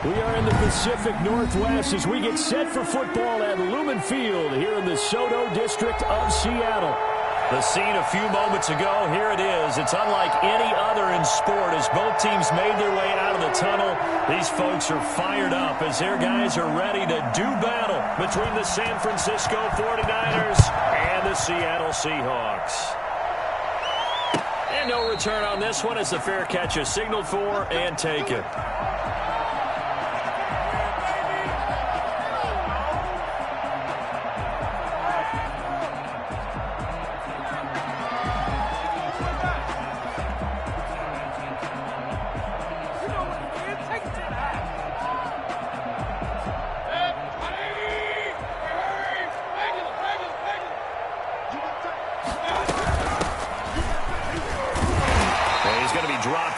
We are in the Pacific Northwest as we get set for football at Lumen Field here in the Soto District of Seattle. The scene a few moments ago, here it is. It's unlike any other in sport as both teams made their way out of the tunnel. These folks are fired up as their guys are ready to do battle between the San Francisco 49ers and the Seattle Seahawks. And no return on this one as the fair catch is signaled for and taken.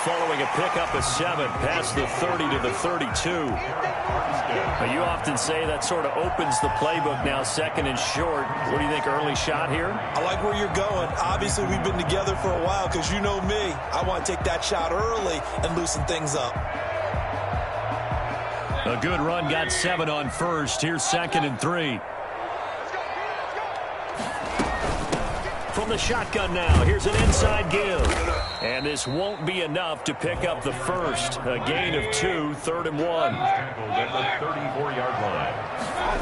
Following a pickup of 7 past the 30 to the 32. But you often say that sort of opens the playbook now, second and short. What do you think, early shot here? I like where you're going. Obviously, we've been together for a while because you know me. I want to take that shot early and loosen things up. A good run got 7 on first. Here's second and 3. From the shotgun now, here's an inside give. And this won't be enough to pick up the first. A gain of 2, third and 1. At the 34-yard line.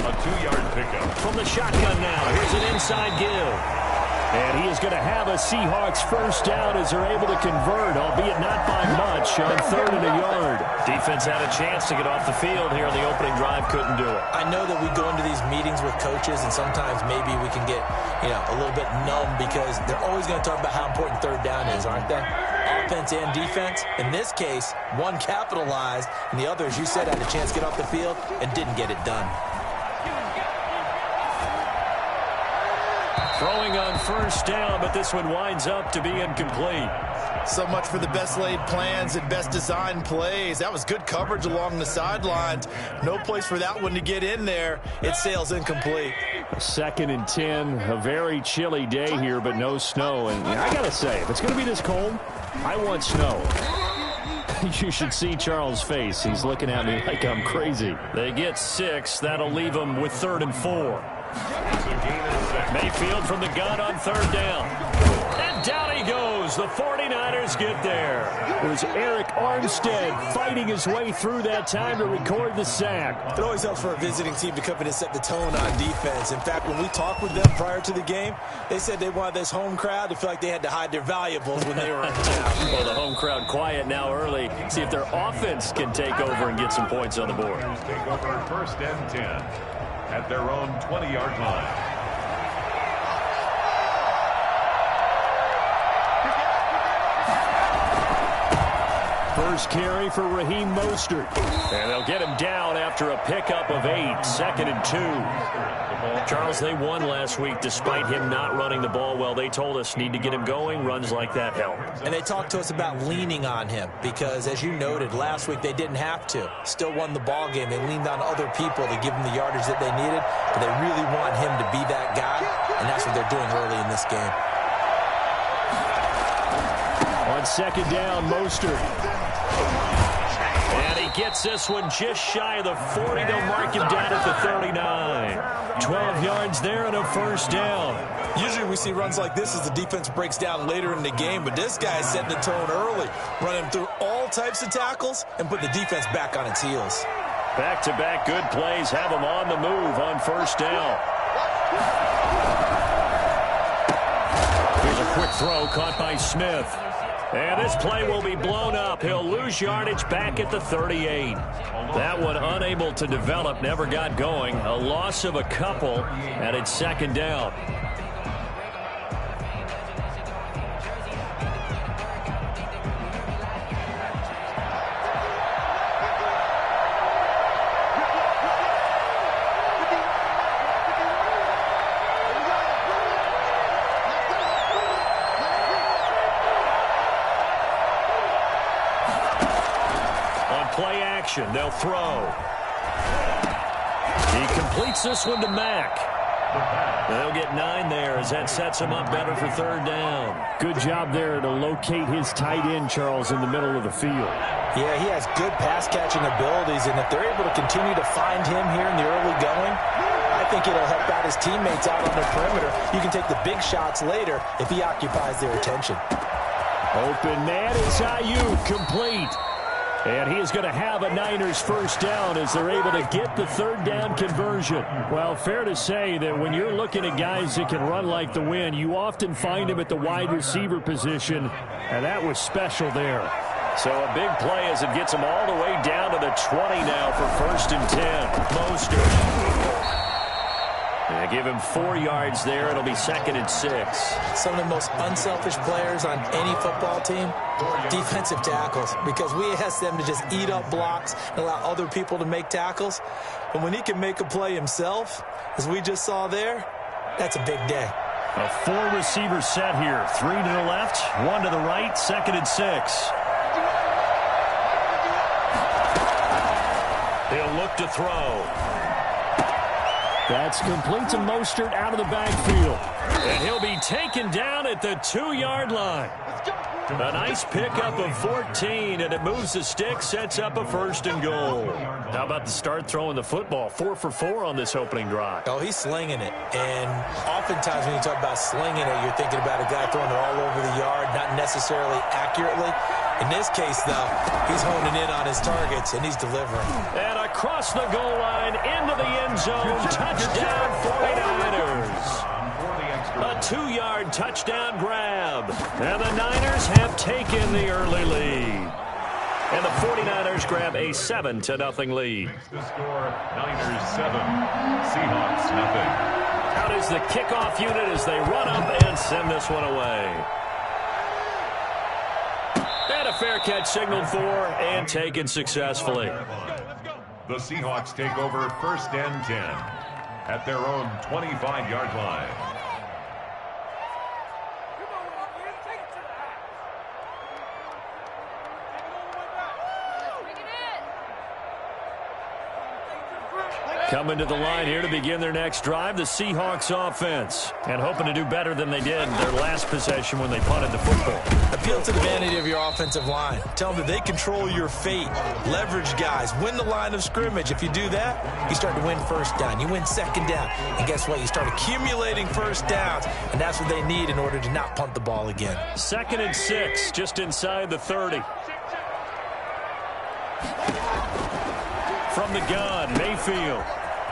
A 2-yard pickup. From the shotgun now, here's an inside give. And he is going to have a Seahawks first down as they're able to convert, albeit not by much, on 3rd and a yard. Defense had a chance to get off the field here in the opening drive, couldn't do it. I know that we go into these meetings with coaches, and sometimes maybe we can get, a little bit numb because they're always going to talk about how important 3rd down is, aren't they? Offense and defense. In this case, one capitalized, and the other, as you said, had a chance to get off the field and didn't get it done. Throwing on first down, but this one winds up to be incomplete. So much for the best laid plans and best designed plays. That was good coverage along the sidelines. No place for that one to get in there. It sails incomplete. 2nd and 10, a very chilly day here, but no snow. And I got to say, if it's going to be this cold, I want snow. You should see Charles' face. He's looking at me like I'm crazy. They get 6. That'll leave them with 3rd and 4. Mayfield from the gun on 3rd down. And down he goes. The 49ers get there. It was Eric Armstead fighting his way through that time to record the sack. It always helps for a visiting team to come in and set the tone on defense. In fact, when we talked with them prior to the game, they said they wanted this home crowd to feel like they had to hide their valuables when they were in town. Well, the home crowd quiet now early. See if their offense can take over and get some points on the board. Take over 1st and 10 at their own 20-yard line. First carry for Raheem Mostert. And they'll get him down after a pickup of 8, 2nd and 2. Charles, they won last week despite him not running the ball well. They told us need to get him going. Runs like that help. And they talked to us about leaning on him because, as you noted, last week they didn't have to. Still won the ball game. They leaned on other people to give them the yardage that they needed, but they really want him to be that guy, and that's what they're doing early in this game. On 2nd down, Mostert. And he gets this one just shy of the 40. They'll mark him down at the 39. 12 yards there and a first down. Usually we see runs like this as the defense breaks down later in the game, but this guy's setting the tone early, running through all types of tackles and putting the defense back on its heels. Back-to-back good plays have him on the move on first down. Here's a quick throw caught by Smith. And this play will be blown up. He'll lose yardage back at the 38. That one unable to develop, never got going. A loss of a couple, and it's 2nd down. Play action. They'll throw. He completes this one to Mack. They'll get 9 there as that sets him up better for third down. Good job there to locate his tight end, Charles, in the middle of the field. Yeah, he has good pass-catching abilities, and if they're able to continue to find him here in the early going, I think it'll help out his teammates out on the perimeter. You can take the big shots later if he occupies their attention. Open man is Ayuk, complete. And he is going to have a Niners first down as they're able to get the third down conversion. Well, fair to say that when you're looking at guys that can run like the wind, you often find them at the wide receiver position, and that was special there. So a big play as it gets him all the way down to the 20 now for 1st and 10. Mostert. They give him 4 yards there. It'll be 2nd and 6. Some of the most unselfish players on any football team, defensive tackles, because we ask them to just eat up blocks and allow other people to make tackles. But when he can make a play himself, as we just saw there, that's a big day. A 4-receiver set here. 3 to the left, 1 to the right, 2nd and 6. He'll look to throw. That's complete to Mostert out of the backfield. And he'll be taken down at the 2-yard line. A nice pickup of 14, and it moves the stick, sets up a 1st and goal. How about the start throwing the football? 4 for 4 on this opening drive. Oh, he's slinging it. And oftentimes when you talk about slinging it, you're thinking about a guy throwing it all over the yard, not necessarily accurately. In this case, though, he's honing in on his targets, and he's delivering. And across the goal line, into the end zone, touchdown 49ers. A 2-yard touchdown grab. And the Niners have taken the early lead. And the 49ers grab a 7-0 lead. The score, Niners 7, Seahawks nothing. Out is the kickoff unit as they run up and send this one away. And a fair catch signaled for and taken successfully. The Seahawks take over 1st and 10 at their own 25-yard line. Coming to the line here to begin their next drive, the Seahawks offense. And hoping to do better than they did their last possession when they punted the football. Appeal to the vanity of your offensive line. Tell them that they control your fate. Leverage guys. Win the line of scrimmage. If you do that, you start to win 1st down. You win 2nd down. And guess what? You start accumulating 1st downs. And that's what they need in order to not punt the ball again. 2nd and 6, just inside the 30. From the gun, Mayfield.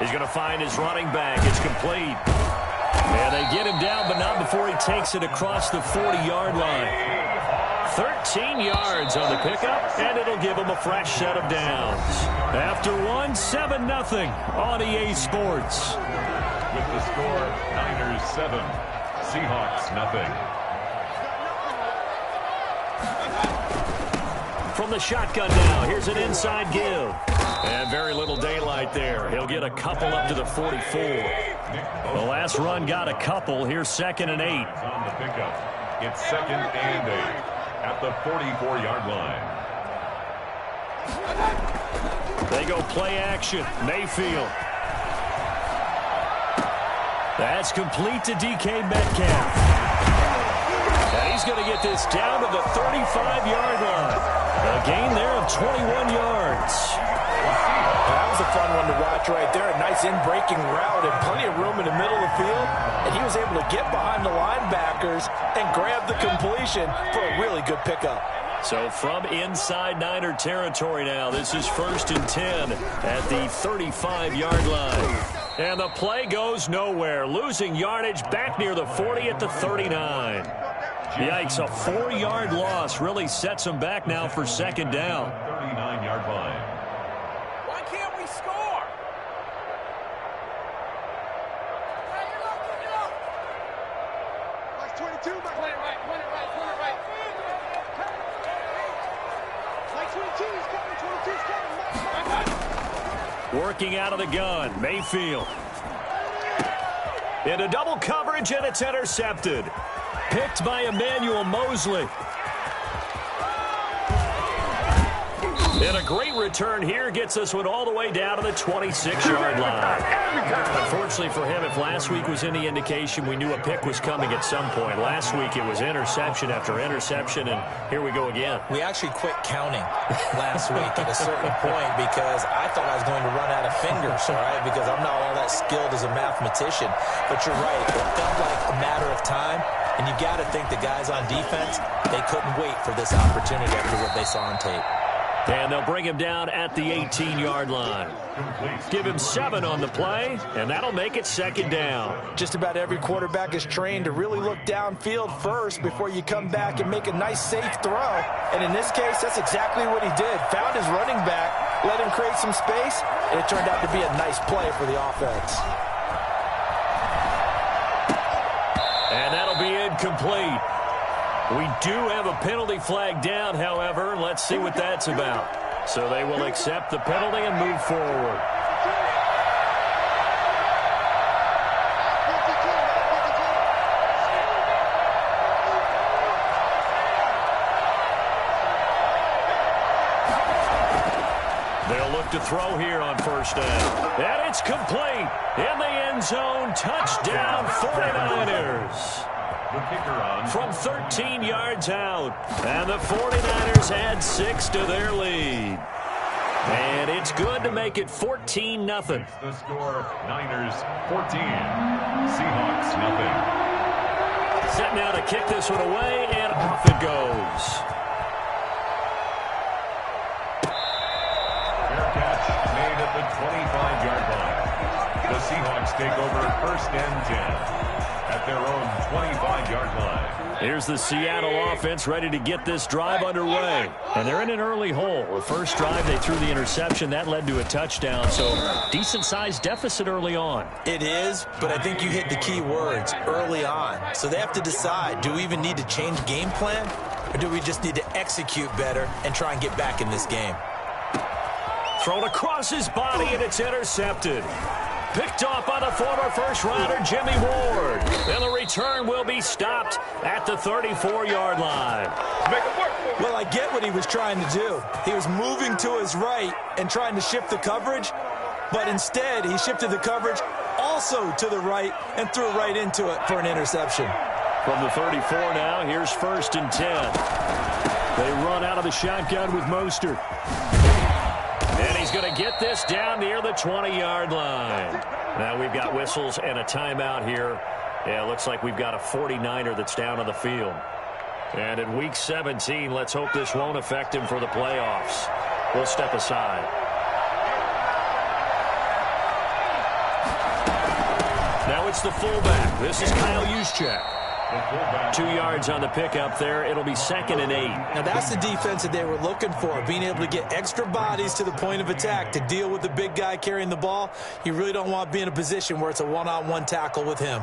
He's going to find his running back. It's complete. And they get him down, but not before he takes it across the 40-yard line. 13 yards on the pickup, and it'll give him a fresh set of downs. After one, 7-0 on EA Sports. With the score, Niners 7, Seahawks nothing. From the shotgun now, here's an inside give. And very little daylight there. He'll get a couple up to the 44. The last run got a couple. Here's 2nd and 8. On the pickup, it's 2nd and 8 at the 44-yard line. They go play action. Mayfield. That's complete to DK Metcalf. And he's going to get this down to the 35-yard line. A gain there of 21 yards. That was a fun one to watch right there. A nice in-breaking route and plenty of room in the middle of the field. And he was able to get behind the linebackers and grab the completion for a really good pickup. So from inside Niner territory now, this is 1st and 10 at the 35-yard line. And the play goes nowhere. Losing yardage back near the 40 at the 39. Yikes, a 4-yard loss really sets them back now for 2nd down. 39-yard line. Why can't we score? Like 22, point it right. Like 22's coming, Working out of the gun, Mayfield. Into double coverage, and it's intercepted. Picked by Emmanuel Mosley. And a great return here gets this one all the way down to the 26-yard line. Unfortunately for him, if last week was any indication, we knew a pick was coming at some point. Last week it was interception after interception, and here we go again. We actually quit counting last week at a certain point because I thought I was going to run out of fingers, all right, because I'm not all that skilled as a mathematician. But you're right. It felt like a matter of time, and you got to think the guys on defense, they couldn't wait for this opportunity after what they saw on tape. And they'll bring him down at the 18-yard line. Give him 7 on the play, and that'll make it 2nd down. Just about every quarterback is trained to really look downfield first before you come back and make a nice, safe throw. And in this case, that's exactly what he did. Found his running back, let him create some space, and it turned out to be a nice play for the offense. And that'll be incomplete. We do have a penalty flag down, however. Let's see what that's about. So they will accept the penalty and move forward. They'll look to throw here on 1st down. And it's complete. In the end zone, touchdown 49ers. From 13 yards out. And the 49ers add 6 to their lead. And it's good to make it 14-0. The score, Niners 14, Seahawks nothing. Set now to kick this one away, and off it goes. Fair catch made at the 25-yard line. The Seahawks take over 1st and 10. At their own 25-yard line. Here's the Seattle offense ready to get this drive underway. And they're in an early hole. The first drive, they threw the interception. That led to a touchdown, so decent-sized deficit early on. It is, but I think you hit the key words, early on. So they have to decide, do we even need to change game plan, or do we just need to execute better and try and get back in this game? Thrown across his body, and it's intercepted. Picked off by the former first-rounder Jimmy Ward. And the return will be stopped at the 34-yard line. Well, I get what he was trying to do. He was moving to his right and trying to shift the coverage, but instead he shifted the coverage also to the right and threw right into it for an interception. From the 34 now, here's 1st and 10. They run out of the shotgun with Mostert. And he's going to get this down near the 20-yard line. Now we've got whistles and a timeout here. Yeah, it looks like we've got a 49er that's down on the field. And in Week 17, let's hope this won't affect him for the playoffs. We'll step aside. Now it's the fullback. This is Kyle Juszczyk. 2 yards on the pickup there. It'll be 2nd and 8. Now that's the defense that they were looking for, being able to get extra bodies to the point of attack to deal with the big guy carrying the ball. You really don't want to be in a position where it's a one-on-one tackle with him.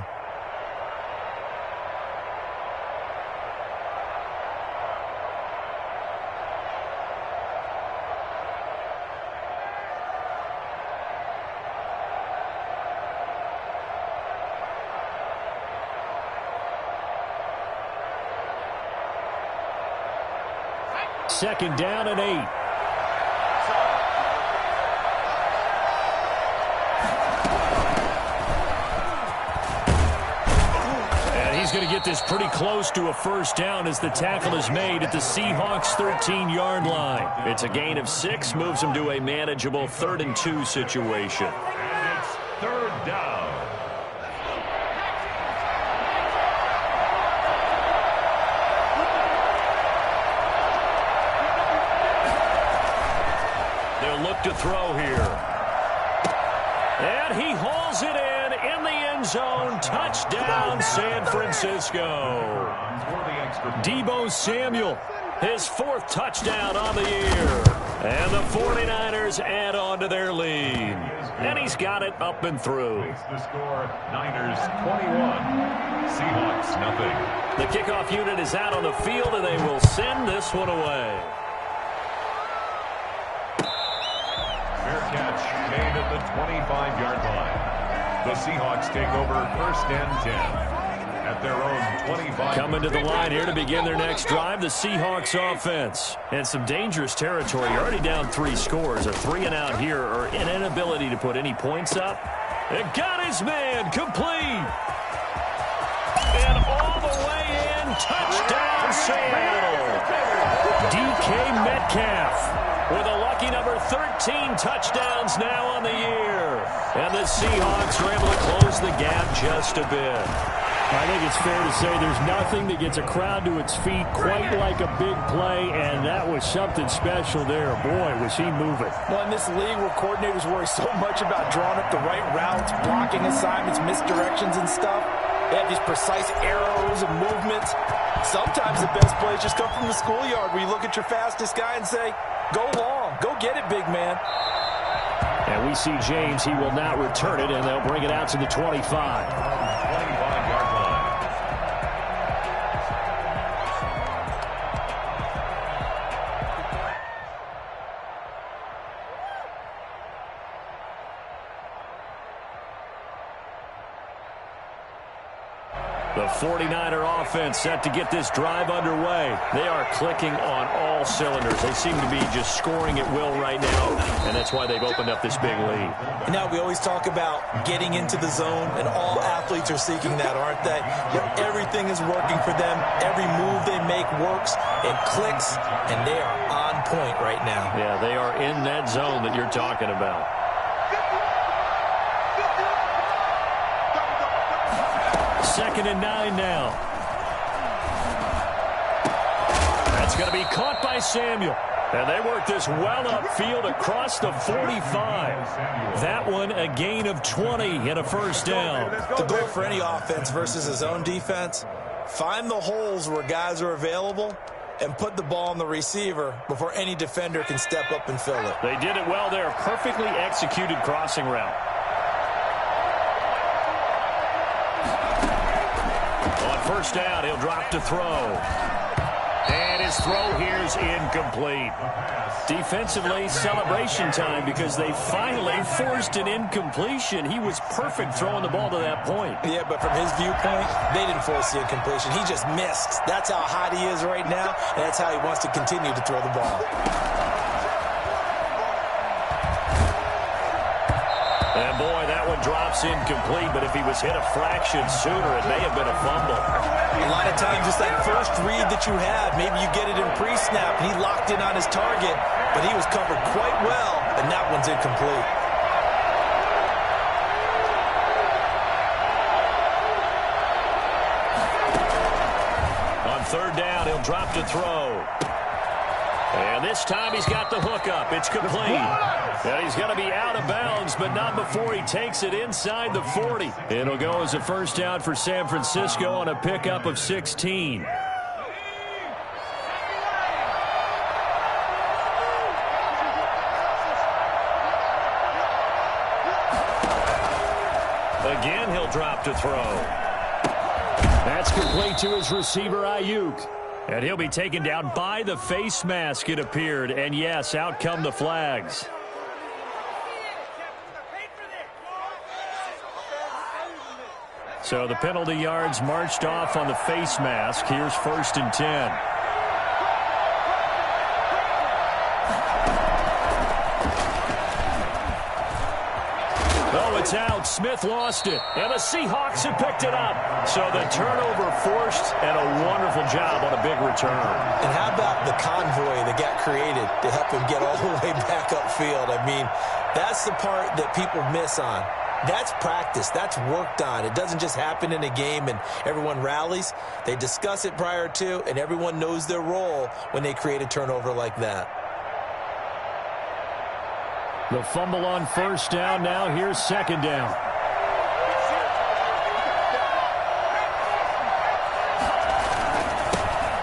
Second down and 8. And he's going to get this pretty close to a 1st down as the tackle is made at the Seahawks 13-yard line. It's a gain of 6, moves him to a manageable 3rd and 2 situation. And it's 3rd down. Look to throw here. And he hauls it in the end zone. Touchdown, San Francisco. Deebo Samuel, his 4th touchdown on the year. And the 49ers add on to their lead. And he's got it up and through. The score, Niners 21, Seahawks nothing. The kickoff unit is out on the field, and they will send this one away. Catch made at the 25-yard line. The Seahawks take over 1st and 10 at at their own 25. Coming to the line here to begin their next drive, the Seahawks offense. And some dangerous territory. You're already down 3 scores. A 3-and-out here, or an inability to put any points up. It got his man complete. And all the way in, touchdown Seattle. DK Metcalf with a lucky number 13 touchdowns now on the year. And the Seahawks are able to close the gap just a bit. I think it's fair to say there's nothing that gets a crowd to its feet quite like a big play, and that was something special there. Boy, was he moving. Well, in this league where coordinators worry so much about drawing up the right routes, blocking assignments, misdirections and stuff, they have these precise arrows and movements. Sometimes the best plays just come from the schoolyard where you look at your fastest guy and say, go long, go get it, big man. And we see James, he will not return it, and they'll bring it out to the 25. 25-yard line. The 49er offense set to get this drive underway. They are clicking on all cylinders. They seem to be just scoring at will right now, and that's why they've opened up this big lead. And now we always talk about getting into the zone, and all athletes are seeking that, aren't they? Where everything is working for them. Every move they make works. It clicks, and they are on point right now. Yeah, they are in that zone that you're talking about. Second and 9 now. That's going to be caught by Samuel. And they work this well upfield across the 45. That one a gain of 20 and a first down. The goal for any offense versus a zone defense, find the holes where guys are available and put the ball on the receiver before any defender can step up and fill it. They did it well there. Perfectly executed crossing route. First down, he'll drop to throw. And his throw here is incomplete. Defensively, celebration time because they finally forced an incompletion. He was perfect throwing the ball to that point. Yeah, but from his viewpoint, they didn't force the incompletion. He just missed. That's how hot he is right now, and that's how he wants to continue to throw the ball. And boy, that one drops incomplete, but if he was hit a fraction sooner, it may have been a fumble. A lot of times, just that first read that you have, maybe you get it in pre-snap, and he locked in on his target, but he was covered quite well, and that one's incomplete. On third down, he'll drop to throw. And this time he's got the hook up. It's complete. And he's going to be out of bounds, but not before he takes it inside the 40. It'll go as a first down for San Francisco on a pickup of 16. Again, he'll drop to throw. That's complete to his receiver, Ayuk. And he'll be taken down by the face mask, it appeared. And yes, out come the flags. So the penalty yards marched off on the face mask. Here's 1st and 10. Oh, it's out. Smith lost it. And the Seahawks have picked it up. So the turnover forced, and a wonderful job on a big return. And how about the convoy that got created to help him get all the way back upfield? I mean, that's the part that people miss on. That's practice. That's worked on. It doesn't just happen in a game and everyone rallies. They discuss it prior to, and everyone knows their role when they create a turnover like that. The fumble on first down. Now here's second down.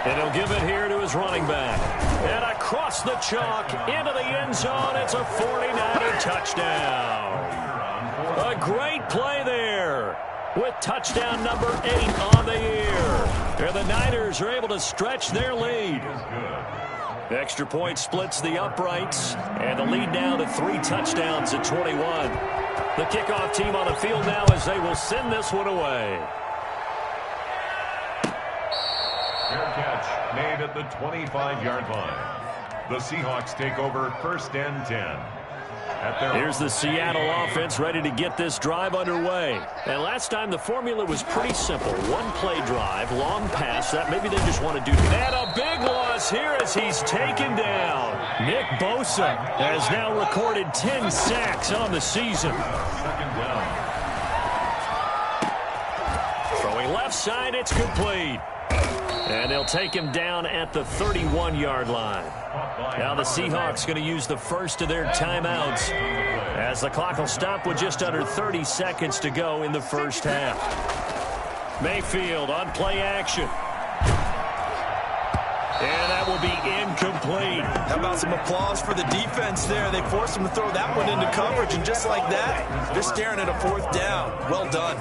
And he'll give it here to his running back. And across the chalk into the end zone. It's a 49er touchdown. A great play there with touchdown number 8 on the year. And the Niners are able to stretch their lead. Extra point splits the uprights, and the lead now to 3 touchdowns at 21. The kickoff team on the field now as they will send this one away. Fair catch made at the 25-yard line. The Seahawks take over 1st and 10. Here's the Seattle offense ready to get this drive underway. And last time the formula was pretty simple. One play drive, long pass. That maybe they just want to do that. A big loss here as he's taken down. Nick Bosa has now recorded 10 sacks on the season. Throwing left side, it's complete. And they'll take him down at the 31-yard line. Now the Seahawks going to use the first of their timeouts as the clock will stop with just under 30 seconds to go in the first half. Mayfield on play action. And that will be incomplete. How about some applause for the defense there? They forced him to throw that one into coverage, and just like that, they're staring at a 4th down. Well done.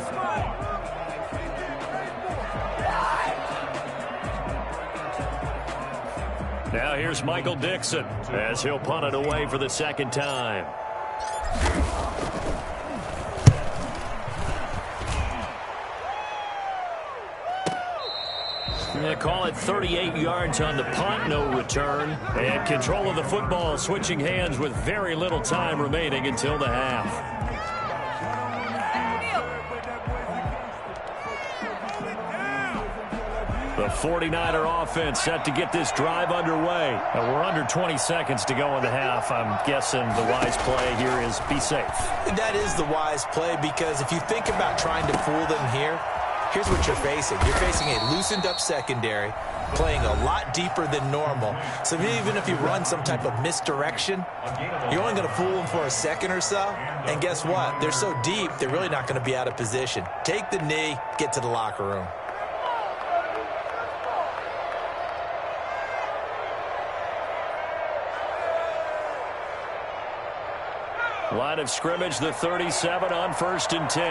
Now here's Michael Dixon as he'll punt it away for the second time. They call it 38 yards on the punt, no return. And control of the football switching hands with very little time remaining until the half. The 49er offense set to get this drive underway. We're under 20 seconds to go in the half. I'm guessing the wise play here is be safe. That is the wise play, because if you think about trying to fool them here, here's what you're facing. You're facing a loosened up secondary, playing a lot deeper than normal. So even if you run some type of misdirection, you're only going to fool them for a second or so. And guess what? They're so deep, they're really not going to be out of position. Take the knee, get to the locker room. Line of scrimmage, the 37 on 1st and 10.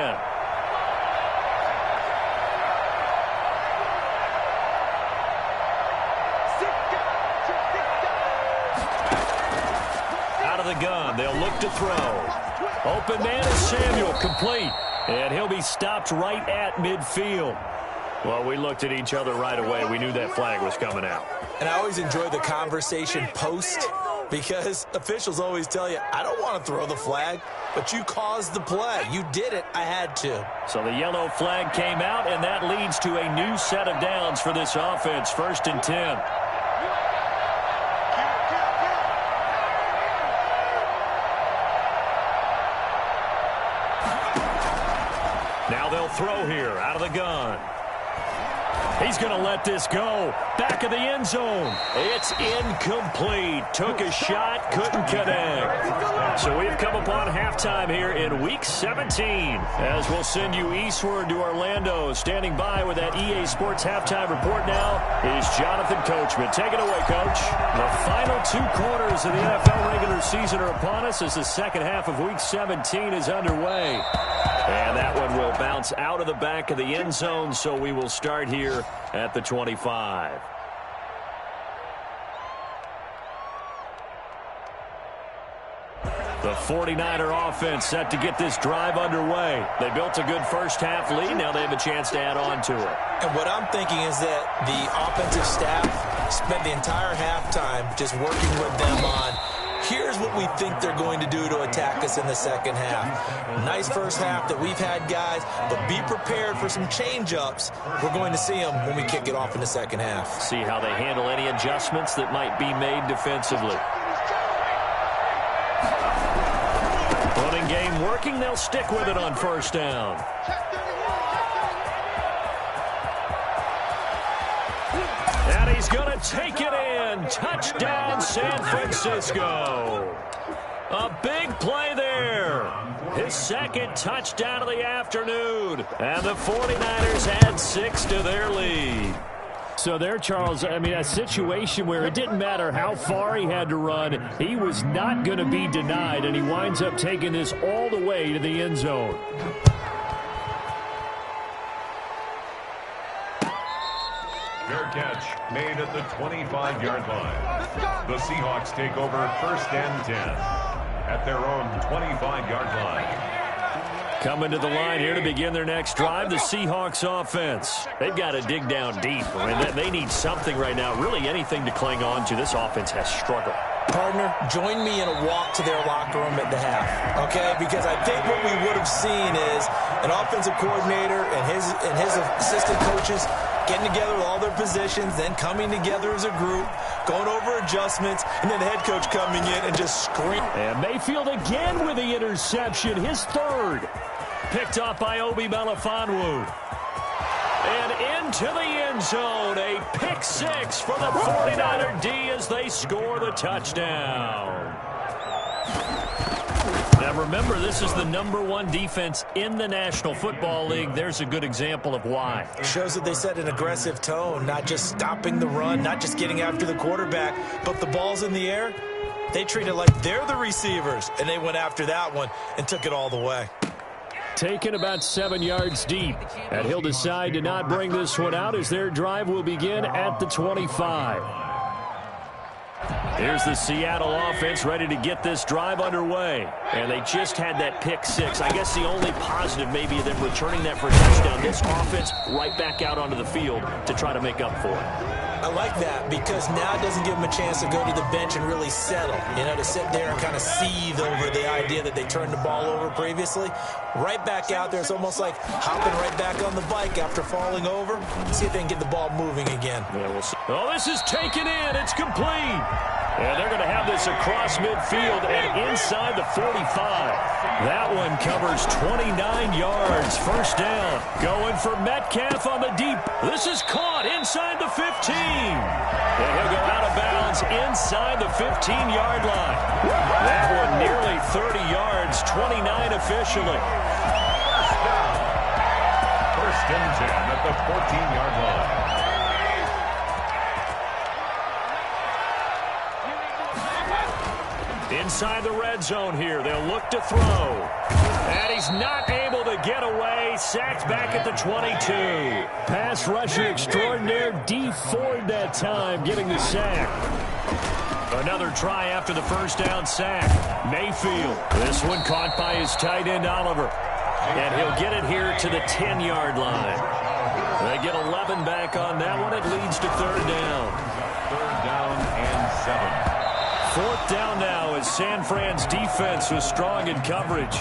Out of the gun, they'll look to throw. Open man is Samuel, complete. And he'll be stopped right at midfield. Well, we looked at each other right away. We knew that flag was coming out. And I always enjoy the conversation post, because officials always tell you, I don't want to throw the flag, but you caused the play. You did it. I had to. So the yellow flag came out, and that leads to a new set of downs for this offense. 1st and 10. Now they'll throw here out of the gun. He's going to let this go. Back of the end zone. It's incomplete. Took a shot, couldn't connect. So we've come upon halftime here in Week 17. As we'll send you eastward to Orlando. Standing by with that EA Sports halftime report now is Jonathan Coachman. Take it away, Coach. The final 2 quarters of the NFL regular season are upon us as the second half of Week 17 is underway. And that one will bounce out of the back of the end zone, so we will start here at the 25. The 49er offense set to get this drive underway. They built a good first half lead. Now they have a chance to add on to it. And what I'm thinking is that the offensive staff spent the entire halftime just working with them on, here's what we think they're going to do to attack us in the second half. Nice first half that we've had, guys, but be prepared for some change-ups. We're going to see them when we kick it off in the second half. See how they handle any adjustments that might be made defensively. Running game working. They'll stick with it on 1st down. And he's going to take it in. Touchdown, San Francisco. A big play there. His second touchdown of the afternoon. And the 49ers add 6 to their lead. So there, Charles, I mean, a situation where it didn't matter how far he had to run, he was not going to be denied, and he winds up taking this all the way to the end zone. Fair catch made at the 25-yard line. The Seahawks take over 1st and 10 at their own 25-yard line. Coming to the line here to begin their next drive, the Seahawks offense. They've got to dig down deep. I mean, they need something right now, really anything to cling on to. This offense has struggled. Partner, join me in a walk to their locker room at the half, okay? Because I think what we would have seen is an offensive coordinator and his assistant coaches getting together with all their positions, then coming together as a group, going over adjustments, and then the head coach coming in and just screaming. And Mayfield again with the interception, his third. Picked up by Obi Melifonwu. And into the end zone, a pick six for the 49er D as they score the touchdown. Now remember, this is the #1 defense in the National Football League. There's a good example of why. It shows that they set an aggressive tone, not just stopping the run, not just getting after the quarterback, but the ball's in the air. They treat it like they're the receivers, and they went after that one and took it all the way. Taken about 7 yards deep, and he'll decide to not bring this one out as their drive will begin at the 25. Here's the Seattle offense ready to get this drive underway. And they just had that pick six. I guess the only positive maybe of them returning that for a touchdown. This offense right back out onto the field to try to make up for it. I like that because now it doesn't give them a chance to go to the bench and really settle, to sit there and kind of seethe over the idea that they turned the ball over previously. Right back out there, it's almost like hopping right back on the bike after falling over. See if they can get the ball moving again. Yeah, we'll see. Oh, this is taken in. It's complete. And they're going to have this across midfield and inside the 45. That one covers 29 yards. First down. Going for Metcalf on the deep. This is caught inside the 15. And he'll go out of bounds inside the 15-yard line. That one nearly 30 yards, 29 officially. First and 10 at the 14-yard line. Inside the red zone here. They'll look to throw. And he's not able to get away. Sacked back at the 22. Pass rusher extraordinaire. D Ford that time getting the sack. Another try after the first down sack. Mayfield. This one caught by his tight end Oliver. And he'll get it here to the 10-yard line. They get 11 back on that one. It leads to third down. Third down and 7. Fourth down now as San Fran's defense was strong in coverage.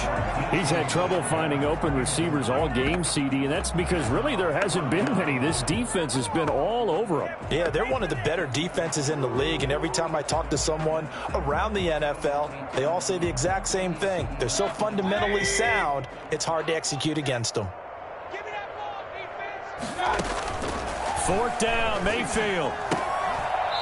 He's had trouble finding open receivers all game, CD, and that's because really there hasn't been many. This defense has been all over them. Yeah, they're one of the better defenses in the league, and every time I talk to someone around the NFL, they all say the exact same thing. They're so fundamentally sound, it's hard to execute against them. Fourth down, Mayfield.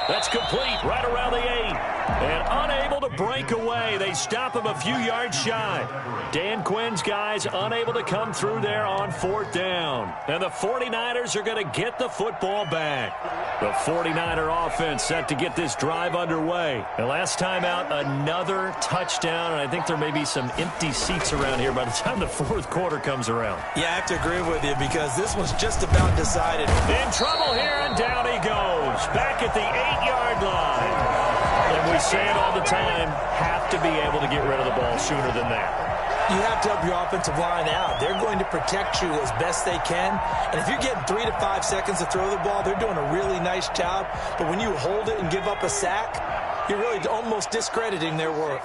That's complete right around the 8. And unable to break away. They stop him a few yards shy. Dan Quinn's guys unable to come through there on fourth down. And the 49ers are going to get the football back. The 49er offense set to get this drive underway. And last time out, another touchdown. And I think there may be some empty seats around here by the time the fourth quarter comes around. Yeah, I have to agree with you because this one's just about decided. In trouble here, and down he goes. Back at the 8-yard line. And we say it all the time, have to be able to get rid of the ball sooner than that. You have to help your offensive line out. They're going to protect you as best they can. And if you're getting 3 to 5 seconds to throw the ball, they're doing a really nice job. But when you hold it and give up a sack, you're really almost discrediting their work.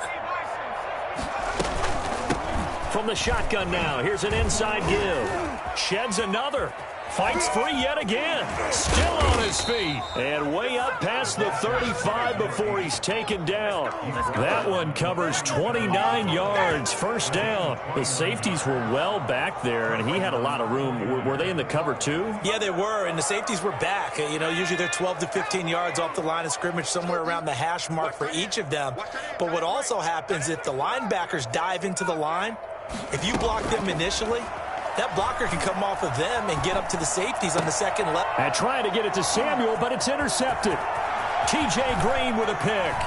From the shotgun now, here's an inside give. Sheds another. Fights free yet again. Still on his feet. And way up past the 35 before he's taken down. That one covers 29 yards. First down. The safeties were well back there, and he had a lot of room. Were they in the cover too? Yeah, they were, and the safeties were back. Usually they're 12 to 15 yards off the line of scrimmage, somewhere around the hash mark for each of them. But what also happens if the linebackers dive into the line, if you block them initially, that blocker can come off of them and get up to the safeties on the second level. And trying to get it to Samuel, but it's intercepted. T.J. Green with a pick.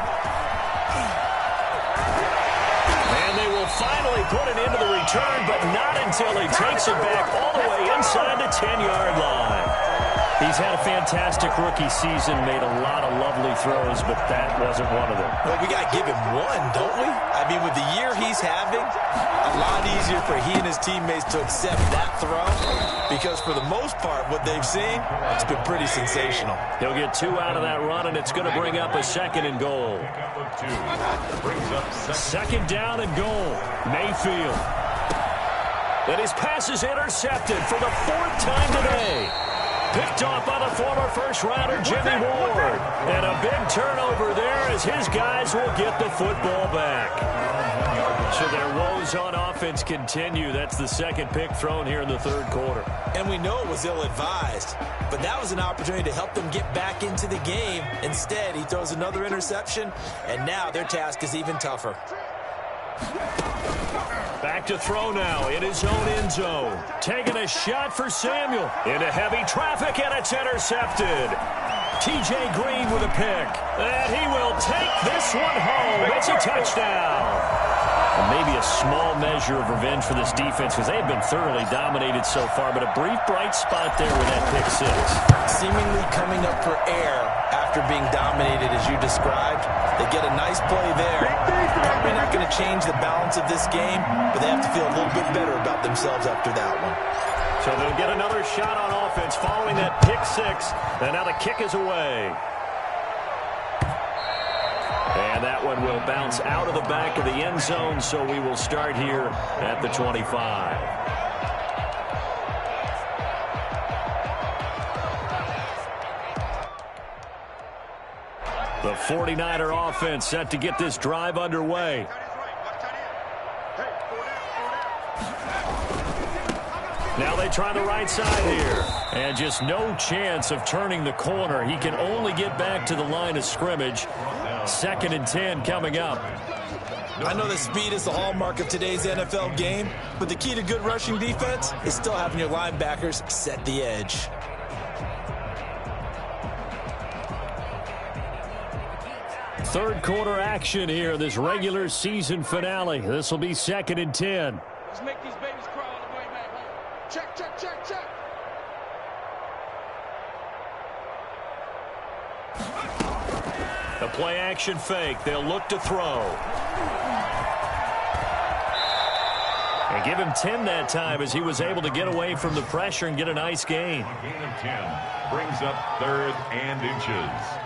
And they will finally put it into the return, but not until he takes it back all the way inside the 10-yard line. He's had a fantastic rookie season, made a lot of lovely throws, but that wasn't one of them. Well, we got to give him one, don't we? I mean, with the year he's having, a lot easier for he and his teammates to accept that throw because for the most part, what they've seen, it's been pretty sensational. He'll get 2 out of that run, and it's going to bring up a 2nd and goal. Second down and goal. Mayfield. And his pass is intercepted for the 4th time today. Picked off by the former first-rounder Jimmy Ward. And a big turnover there as his guys will get the football back. So their woes on offense continue. That's the 2nd pick thrown here in the 3rd quarter. And we know it was ill-advised, but that was an opportunity to help them get back into the game. Instead, he throws another interception, and now their task is even tougher. Back to throw now in his own end zone. Taking a shot for Samuel. Into heavy traffic, and it's intercepted. T.J. Green with a pick. And he will take this one home. It's a touchdown. And maybe a small measure of revenge for this defense because they've been thoroughly dominated so far, but a brief bright spot there with that pick 6. Seemingly coming up for air after being dominated as you described. They get a nice play there. Probably not going to change the balance of this game, but they have to feel a little bit better about themselves after that one. So they'll get another shot on offense following that pick 6, and now the kick is away. And that one will bounce out of the back of the end zone, so we will start here at the 25. The 49er offense set to get this drive underway. Now they try the right side here. And just no chance of turning the corner. He can only get back to the line of scrimmage. 2nd and 10 coming up. I know that speed is the hallmark of today's NFL game, but the key to good rushing defense is still having your linebackers set the edge. Third quarter action here, this regular season finale. This will be 2nd and 10. Let's make these babies crawl on the way back home. Check, check, check, check. A play action fake. They'll look to throw. And give him 10 that time as he was able to get away from the pressure and get a nice gain. A gain of 10 brings up 3rd and inches.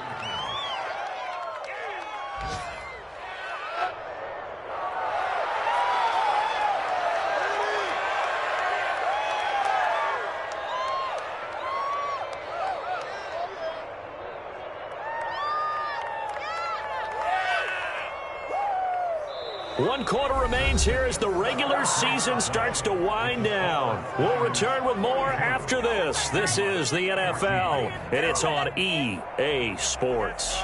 One quarter remains here as the regular season starts to wind down. We'll return with more after this. This is the NFL, and it's on EA Sports.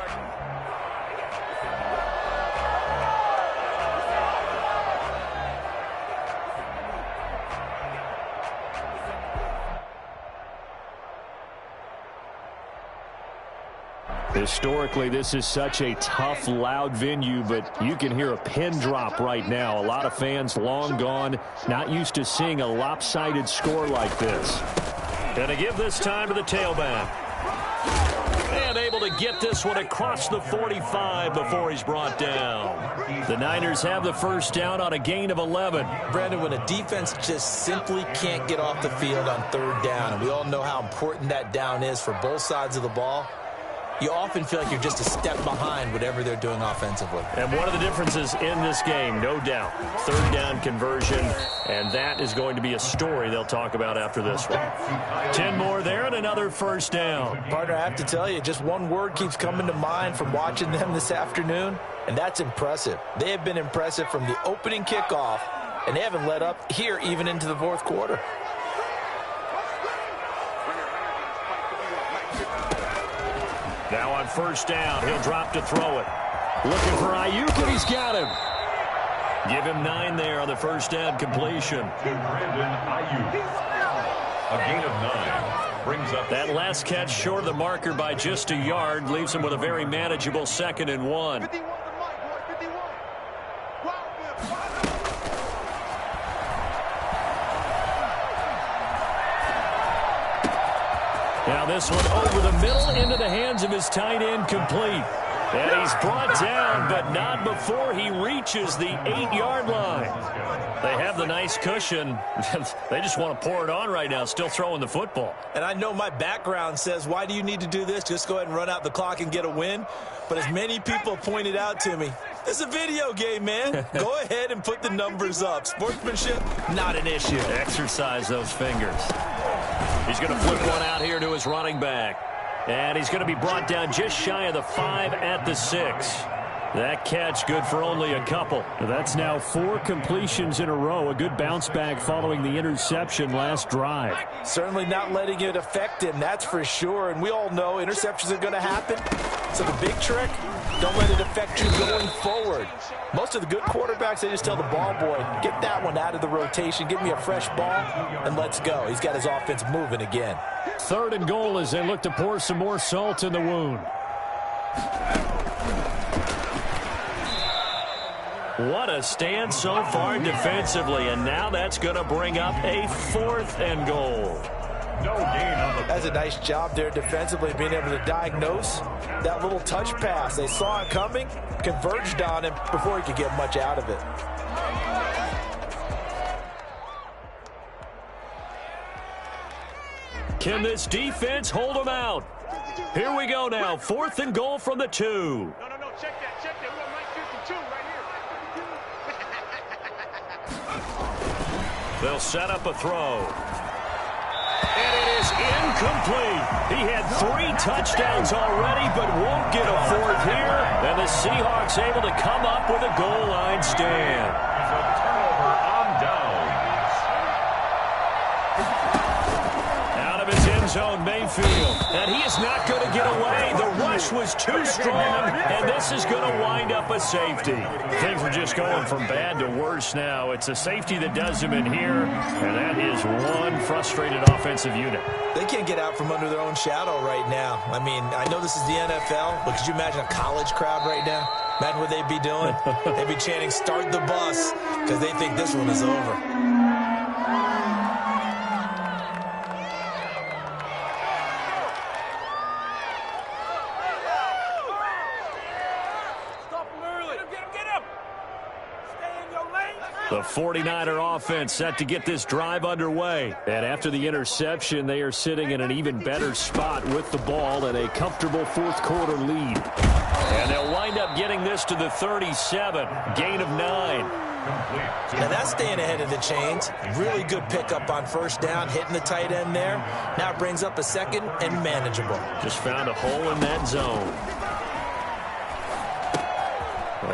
Historically, this is such a tough, loud venue, but you can hear a pin drop right now. A lot of fans long gone, not used to seeing a lopsided score like this. Gonna give this time to the tailback. And able to get this one across the 45 before he's brought down. The Niners have the first down on a gain of 11. Brandon, when a defense just simply can't get off the field on 3rd down, and we all know how important that down is for both sides of the ball, you often feel like you're just a step behind whatever they're doing offensively. And one of the differences in this game, no doubt, 3rd down conversion, and that is going to be a story they'll talk about after this one. 10 more there and another first down. Partner, I have to tell you, just one word keeps coming to mind from watching them this afternoon, and that's impressive. They have been impressive from the opening kickoff, and they haven't let up here even into the 4th quarter. Now on first down, he'll drop to throw it. Looking for Ayuk, and he's got him. Give him 9 there on the first down completion. To Brandon Ayuk. A gain of 9 brings up that last catch short of the marker by just a yard, leaves him with a very manageable 2nd and 1. Now this one over the middle into the hands of his tight end, complete. And he's brought down, but not before he reaches the 8-yard line. They have the nice cushion. They just want to pour it on right now, still throwing the football. And I know my background says, why do you need to do this? Just go ahead and run out the clock and get a win. But as many people pointed out to me, it's a video game, man. Go ahead and put the numbers up. Sportsmanship, not an issue. Exercise those fingers. He's going to flip one out here to his running back. And he's going to be brought down just shy of the 5 at the 6. That catch good for only a couple. That's now 4 completions in a row. A good bounce back following the interception last drive. Certainly not letting it affect him, that's for sure. And we all know interceptions are going to happen. So the big trick, don't let it affect you going forward. Most of the good quarterbacks, they just tell the ball boy, get that one out of the rotation, give me a fresh ball, and let's go. He's got his offense moving again. 3rd and goal as they look to pour some more salt in the wound. What a stand so far defensively, and now that's going to bring up a 4th and goal. No gain on the... That's a nice job there defensively, being able to diagnose that little touch pass. They saw it coming, converged on him before he could get much out of it. Can this defense hold them out? Here we go now, 4th and goal from the 2. No, check that. We got Mike 52 right here. They'll set up a throw. And it is incomplete. He had 3 touchdowns already, but won't get a 4th here. And the Seahawks able to come up with a goal line stand. There's a turnover on downs. Out of his end zone, Mayfield. And he is not going to get away. The rush was too strong, and this is going to wind up a safety. Things are just going from bad to worse now. It's a safety that does him in here, and that is one frustrated offensive unit. They can't get out from under their own shadow right now. I mean, I know this is the NFL, but could you imagine a college crowd right now? Imagine what they'd be doing. They'd be chanting, start the bus, because they think this one is over. The 49er offense set to get this drive underway. And after the interception, they are sitting in an even better spot with the ball and a comfortable 4th quarter lead. And they'll wind up getting this to the 37. Gain of 9. Now that's staying ahead of the chains. Really good pickup on 1st down, hitting the tight end there. Now it brings up a 2nd and manageable. Just found a hole in that zone.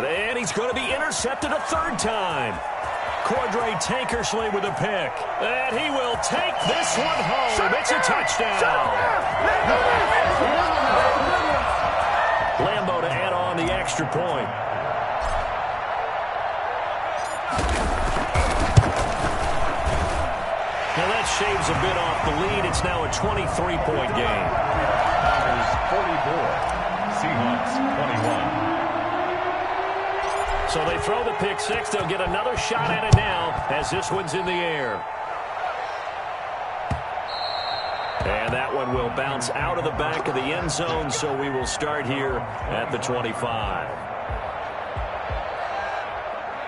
And he's going to be intercepted a 3rd time. Cordray Tankersley with a pick. And he will take this one home. It's a touchdown. Lambo to add on the extra point. Now that shaves a bit off the lead. It's now a 23-point game. Packers 44, Seahawks 21. So they throw the pick 6. They'll get another shot at it now as this one's in the air. And that one will bounce out of the back of the end zone, so we will start here at the 25.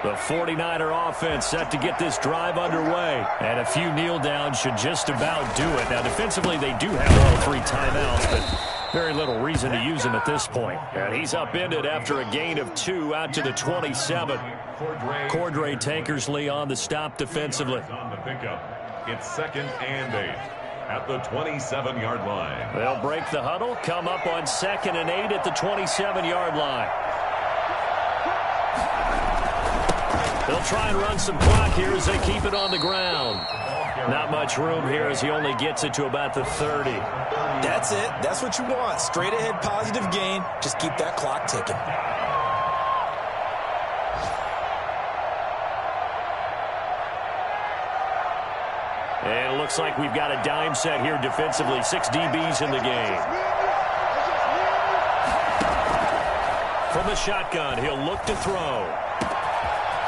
The 49er offense set to get this drive underway. And a few kneel downs should just about do it. Now, defensively, they do have all 3 timeouts, but very little reason to use him at this point. And he's upended after a gain of 2 out to the 27. Cordray Tankersley on the stop defensively. On the pickup, it's 2nd and 8 at the 27-yard line. They'll break the huddle, come up on 2nd and 8 at the 27-yard line. They'll try and run some clock here as they keep it on the ground. Not much room here as he only gets it to about the 30. That's it. That's what you want. Straight ahead positive gain. Just keep that clock ticking. And it looks like we've got a dime set here defensively. 6 DBs in the game. From the shotgun, he'll look to throw.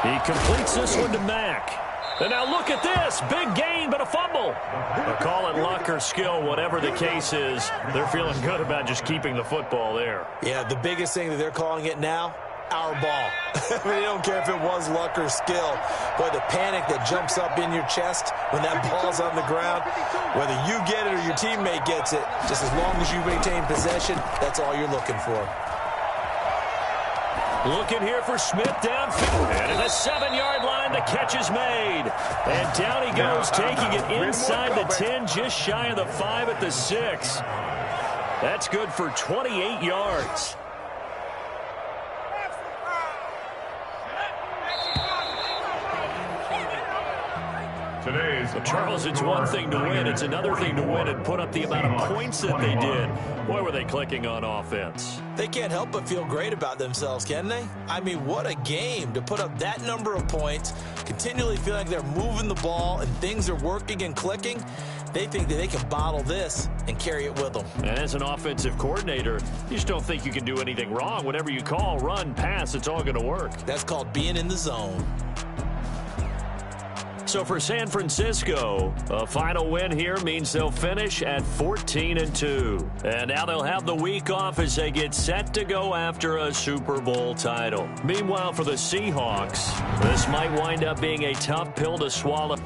He completes this one to Mack. And now look at this. Big gain, but a fumble. But call it luck or skill, whatever the case is. They're feeling good about just keeping the football there. Yeah, the biggest thing that they're calling it now, our ball. I mean, they don't care if it was luck or skill. Boy, the panic that jumps up in your chest when that ball's on the ground, whether you get it or your teammate gets it, just as long as you maintain possession, that's all you're looking for. Looking here for Smith downfield. And at the 7-yard line, the catch is made. And down he goes, taking it inside the 10, just shy of the 5 at the 6. That's good for 28 yards. Charles, it's one thing to win. It's another thing to win and put up the amount of points that they did. Boy, were they clicking on offense. They can't help but feel great about themselves, can they? I mean, what a game to put up that number of points, continually feel like they're moving the ball and things are working and clicking. They think that they can bottle this and carry it with them. And as an offensive coordinator, you just don't think you can do anything wrong. Whatever you call, run, pass, it's all going to work. That's called being in the zone. So for San Francisco, a final win here means they'll finish at 14-2. And now they'll have the week off as they get set to go after a Super Bowl title. Meanwhile, for the Seahawks, this might wind up being a tough pill to swallow.